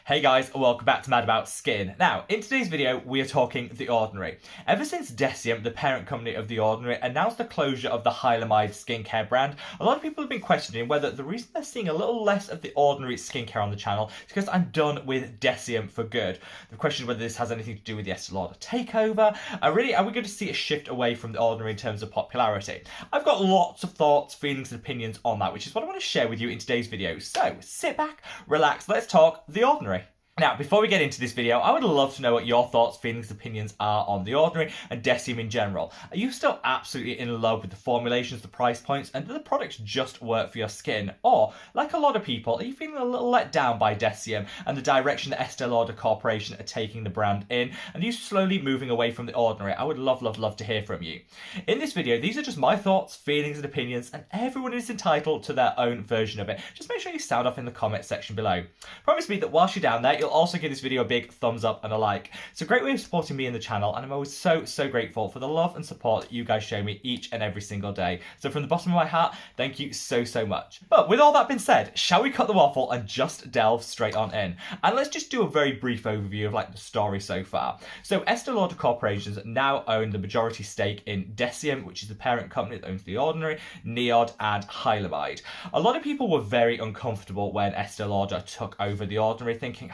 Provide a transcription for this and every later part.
Hey guys, welcome back to Mad About Skin. Now, in today's video, we are talking The Ordinary. Ever since Deciem, the parent company of The Ordinary, announced the closure of the Hylamide skincare brand, a lot of people have been questioning whether the reason they're seeing a little less of The Ordinary skincare on the channel is because I'm done with Deciem for good. The question is whether this has anything to do with the Estee Lauder Takeover. Are we going to see a shift away from The Ordinary in terms of popularity? I've got lots of thoughts, feelings and opinions on that, which is what I want to share with you in today's video. So, sit back, relax, let's talk The Ordinary. Now, before we get into this video, I would love to know what your thoughts, feelings, opinions are on The Ordinary and Deciem in general. Are you still absolutely in love with the formulations, the price points, and do the products just work for your skin? Or, like a lot of people, are you feeling a little let down by Deciem and the direction that Estee Lauder Corporation are taking the brand in? And are you slowly moving away from The Ordinary? I would love to hear from you. In this video, these are just my thoughts, feelings, and opinions, and everyone is entitled to their own version of it. Just make sure you sound off in the comment section below. Promise me that whilst you're down there, you'll also give this video a big thumbs up and a like. It's a great way of supporting me in the channel, and I'm always so grateful for the love and support that you guys show me each and every single day. So from the bottom of my heart, thank you so much. But with all that being said, shall we cut the waffle and just delve straight on in? And let's just do a very brief overview of the story so far. So Estee Lauder Corporations now own the majority stake in Deciem, which is the parent company that owns The Ordinary, Neod and Hylamide. A lot of people were very uncomfortable when Estee Lauder took over The Ordinary, thinking,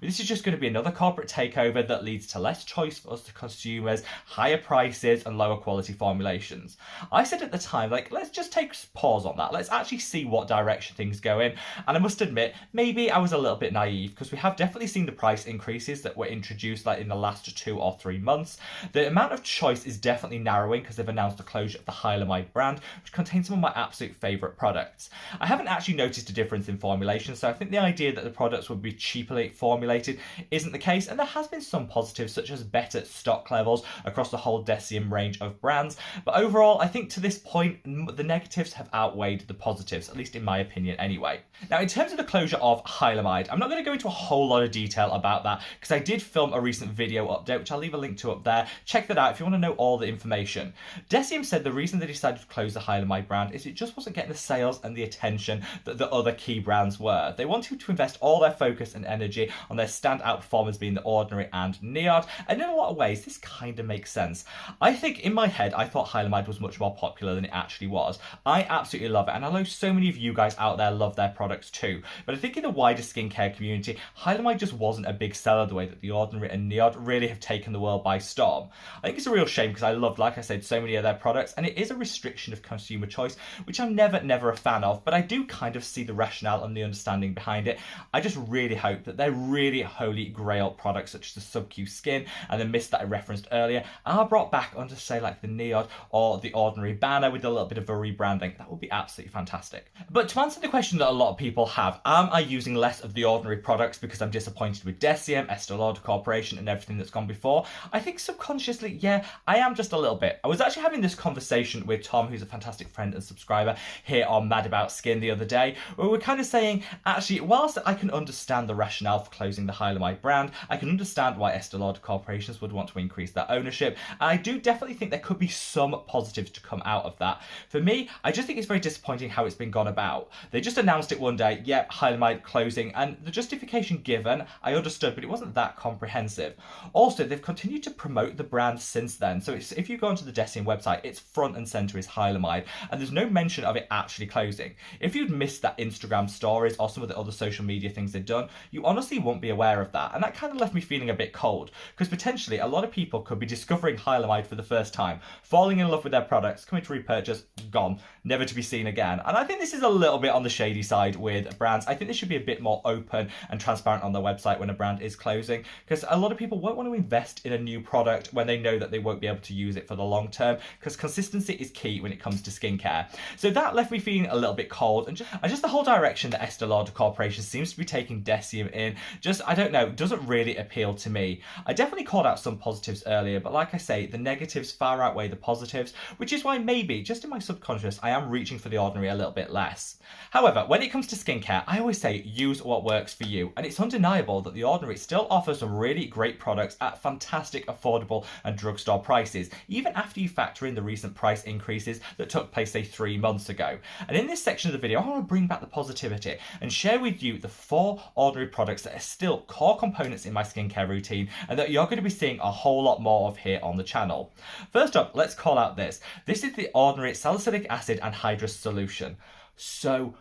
this is just going to be another corporate takeover that leads to less choice for us, the consumers, higher prices and lower quality formulations. I said at the time, let's just take a pause on that. Let's actually see what direction things go in. And I must admit, maybe I was a little bit naive, because we have definitely seen the price increases that were introduced in the last 2 or 3 months. The amount of choice is definitely narrowing because they've announced the closure of the Hylamide brand, which contains some of my absolute favourite products. I haven't actually noticed a difference in formulation, so I think the idea that the products would be cheaply formulated isn't the case, and there has been some positives such as better stock levels across the whole Deciem range of brands, but overall I think to this point the negatives have outweighed the positives, at least in my opinion anyway. Now, in terms of the closure of Hylamide, I'm not going to go into a whole lot of detail about that because I did film a recent video update which I'll leave a link to up there. Check that out if you want to know all the information. Deciem said the reason they decided to close the Hylamide brand is it just wasn't getting the sales and the attention that the other key brands were. They wanted to invest all their focus and energy on their standout performers being The Ordinary and Neod, and in a lot of ways this kind of makes sense. I think in my head I thought Hylamide was much more popular than it actually was. I absolutely love it, and I know so many of you guys out there love their products too, but I think in the wider skincare community Hylamide just wasn't a big seller the way that The Ordinary and Neod really have taken the world by storm. I think it's a real shame because I loved, like I said, so many of their products, and it is a restriction of consumer choice which I'm never a fan of, but I do kind of see the rationale and the understanding behind it. I just really hope that they're really holy grail products such as the sub-Q skin and the mist that I referenced earlier are brought back under, say, the Neod or The Ordinary banner with a little bit of a rebranding. That would be absolutely fantastic. But to answer the question that a lot of people have, am I using less of The Ordinary products because I'm disappointed with Deciem, Estee Lauder Corporation and everything that's gone before? I think subconsciously, yeah, I am just a little bit. I was actually having this conversation with Tom, who's a fantastic friend and subscriber here on Mad About Skin the other day, where we're kind of saying, actually, whilst I can understand the rationale for closing the Hylamide brand, I can understand why Estee Lauder corporations would want to increase their ownership, and I do definitely think there could be some positives to come out of that. For me, I just think it's very disappointing how it's been gone about. They just announced it one day, yep, Hylamide closing, and the justification given, I understood, but it wasn't that comprehensive. Also, they've continued to promote the brand since then, so if you go onto the Deciem website, it's front and centre is Hylamide, and there's no mention of it actually closing. If you'd missed that Instagram stories or some of the other social media things they've done, you honestly won't be aware of that, and that kind of left me feeling a bit cold, because potentially a lot of people could be discovering Hylamide for the first time, falling in love with their products, coming to repurchase, gone, never to be seen again. And I think this is a little bit on the shady side with brands. I think they should be a bit more open and transparent on their website when a brand is closing, because a lot of people won't want to invest in a new product when they know that they won't be able to use it for the long term, because consistency is key when it comes to skincare. So that left me feeling a little bit cold, and just the whole direction that Estee Lauder Corporation seems to be taking Deciem in, just, I don't know, doesn't really appeal to me. I definitely called out some positives earlier, but like I say, the negatives far outweigh the positives, which is why maybe, just in my subconscious, I am reaching for The Ordinary a little bit less. However, when it comes to skincare, I always say use what works for you, and it's undeniable that The Ordinary still offers some really great products at fantastic, affordable and drugstore prices, even after you factor in the recent price increases that took place, say, 3 months ago. And in this section of the video, I want to bring back the positivity and share with you the 4 Ordinary products that are still core components in my skincare routine and that you're going to be seeing a whole lot more of here on the channel. First up, let's call out this. This is the Ordinary Salicylic Acid Anhydrous Solution. So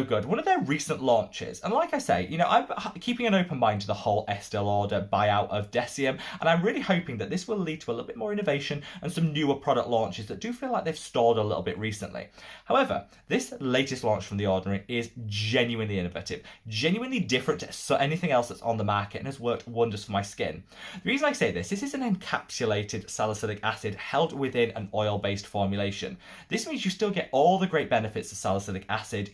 good. One of their recent launches. And like I say, I'm keeping an open mind to the whole Estee Lauder buyout of Deciem, and I'm really hoping that this will lead to a little bit more innovation and some newer product launches that do feel like they've stalled a little bit recently. However, this latest launch from The Ordinary is genuinely innovative, genuinely different to anything else that's on the market, and has worked wonders for my skin. The reason I say this is an encapsulated salicylic acid held within an oil-based formulation. This means you still get all the great benefits of salicylic acid,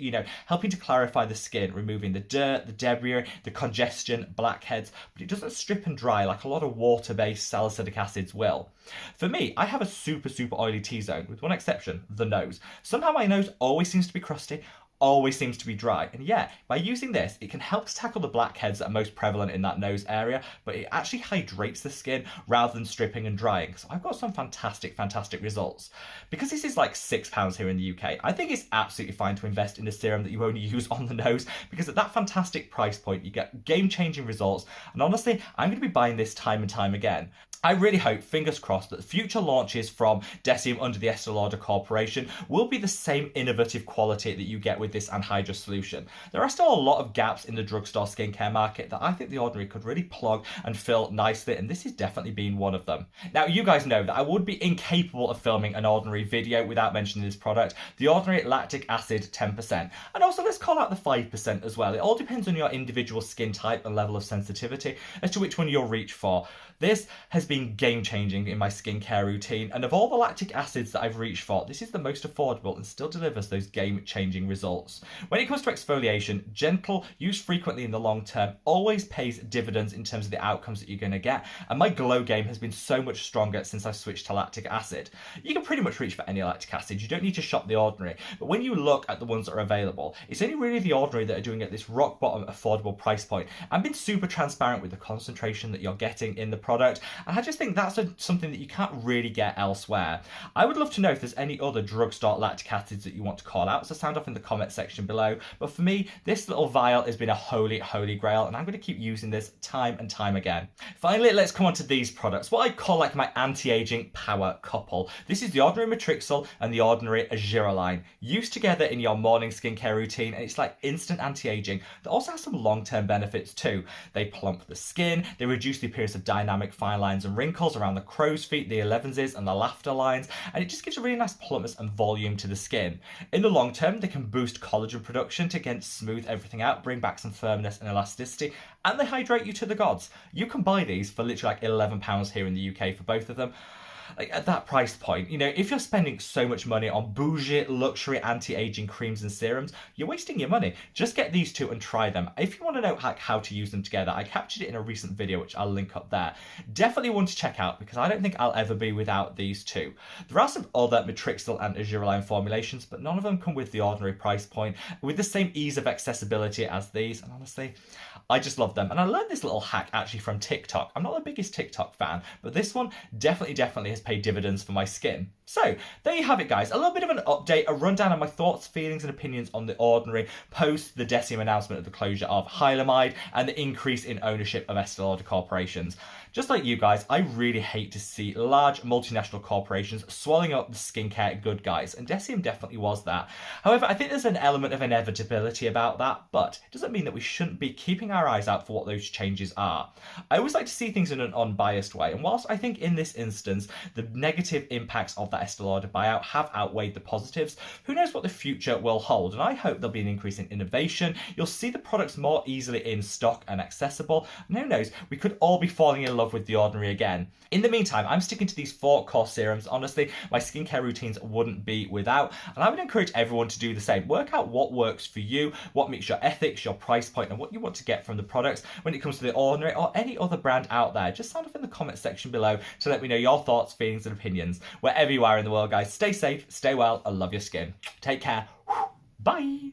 helping to clarify the skin, removing the dirt, the debris, the congestion, blackheads, but it doesn't strip and dry like a lot of water-based salicylic acids will. For me, I have a super oily T-zone, with one exception, the nose. Somehow my nose always seems to be crusty, always seems to be dry. And yeah, by using this, it can help to tackle the blackheads that are most prevalent in that nose area, but it actually hydrates the skin rather than stripping and drying. So I've got some fantastic results. Because this is like £6 here in the UK, I think it's absolutely fine to invest in a serum that you only use on the nose, because at that fantastic price point, you get game-changing results. And honestly, I'm going to be buying this time and time again. I really hope, fingers crossed, that future launches from Deciem under the Estee Lauder Corporation will be the same innovative quality that you get with this anhydrous solution. There are still a lot of gaps in the drugstore skincare market that I think The Ordinary could really plug and fill nicely, and this has definitely been one of them. Now, you guys know that I would be incapable of filming an Ordinary video without mentioning this product, The Ordinary Lactic Acid 10%. And also, let's call out the 5% as well. It all depends on your individual skin type and level of sensitivity as to which one you'll reach for. This has been game-changing in my skincare routine, and of all the lactic acids that I've reached for, this is the most affordable and still delivers those game-changing results. When it comes to exfoliation, gentle, used frequently in the long term, always pays dividends in terms of the outcomes that you're going to get, and my glow game has been so much stronger since I've switched to lactic acid. You can pretty much reach for any lactic acid, you don't need to shop The Ordinary, but when you look at the ones that are available, it's only really The Ordinary that are doing it at this rock bottom affordable price point. I've been super transparent with the concentration that you're getting in the product, and I just think that's something that you can't really get elsewhere. I would love to know if there's any other drugstore lactic acids that you want to call out, so sound off in the comment section below. But for me, this little vial has been a holy grail, and I'm going to keep using this time and time again. Finally, let's come on to these products, what I call like my anti-aging power couple. This is the Ordinary Matrixyl and the Ordinary Hylamide, used together in your morning skincare routine, and it's like instant anti-aging that also has some long-term benefits too. They plump the skin, they reduce the appearance of dynamic fine lines and wrinkles around the crow's feet, the 11s and the laughter lines, and it just gives a really nice plumpness and volume to the skin. In the long term, they can boost collagen production to again smooth everything out, bring back some firmness and elasticity, and they hydrate you to the gods. You can buy these for literally like £11 here in the UK for both of them. Like at that price point, if you're spending so much money on bougie, luxury, anti-aging creams and serums, you're wasting your money. Just get these two and try them. If you want to know how to use them together, I captured it in a recent video, which I'll link up there. Definitely one to check out, because I don't think I'll ever be without these two. There are some other Matrixyl and Hylamide formulations, but none of them come with The Ordinary price point, with the same ease of accessibility as these, and honestly, I just love them. And I learned this little hack actually from TikTok. I'm not the biggest TikTok fan, but this one definitely has paid dividends for my skin. So there you have it, guys, a little bit of an update, a rundown of my thoughts, feelings and opinions on The Ordinary post the Deciem announcement of the closure of Hylamide and the increase in ownership of Estee Lauder corporations. Just like you guys, I really hate to see large multinational corporations swallowing up the skincare good guys, and Deciem definitely was that. However, I think there's an element of inevitability about that, but it doesn't mean that we shouldn't be keeping our eyes out for what those changes are. I always like to see things in an unbiased way, and whilst I think in this instance the negative impacts of that Estee Lauder buyout have outweighed the positives, who knows what the future will hold, and I hope there'll be an increase in innovation. You'll see the products more easily in stock and accessible, and who knows, we could all be falling in love with The Ordinary again. In the meantime, I'm sticking to these 4 core serums. Honestly, my skincare routines wouldn't be without, and I would encourage everyone to do the same. Work out what works for you, what meets your ethics, your price point, and what you want to get from the products when it comes to The Ordinary or any other brand out there. Just sound off in the comment section below to let me know your thoughts, feelings and opinions. Wherever you are in the world, guys, stay safe, stay well, and love your skin. Take care. Bye.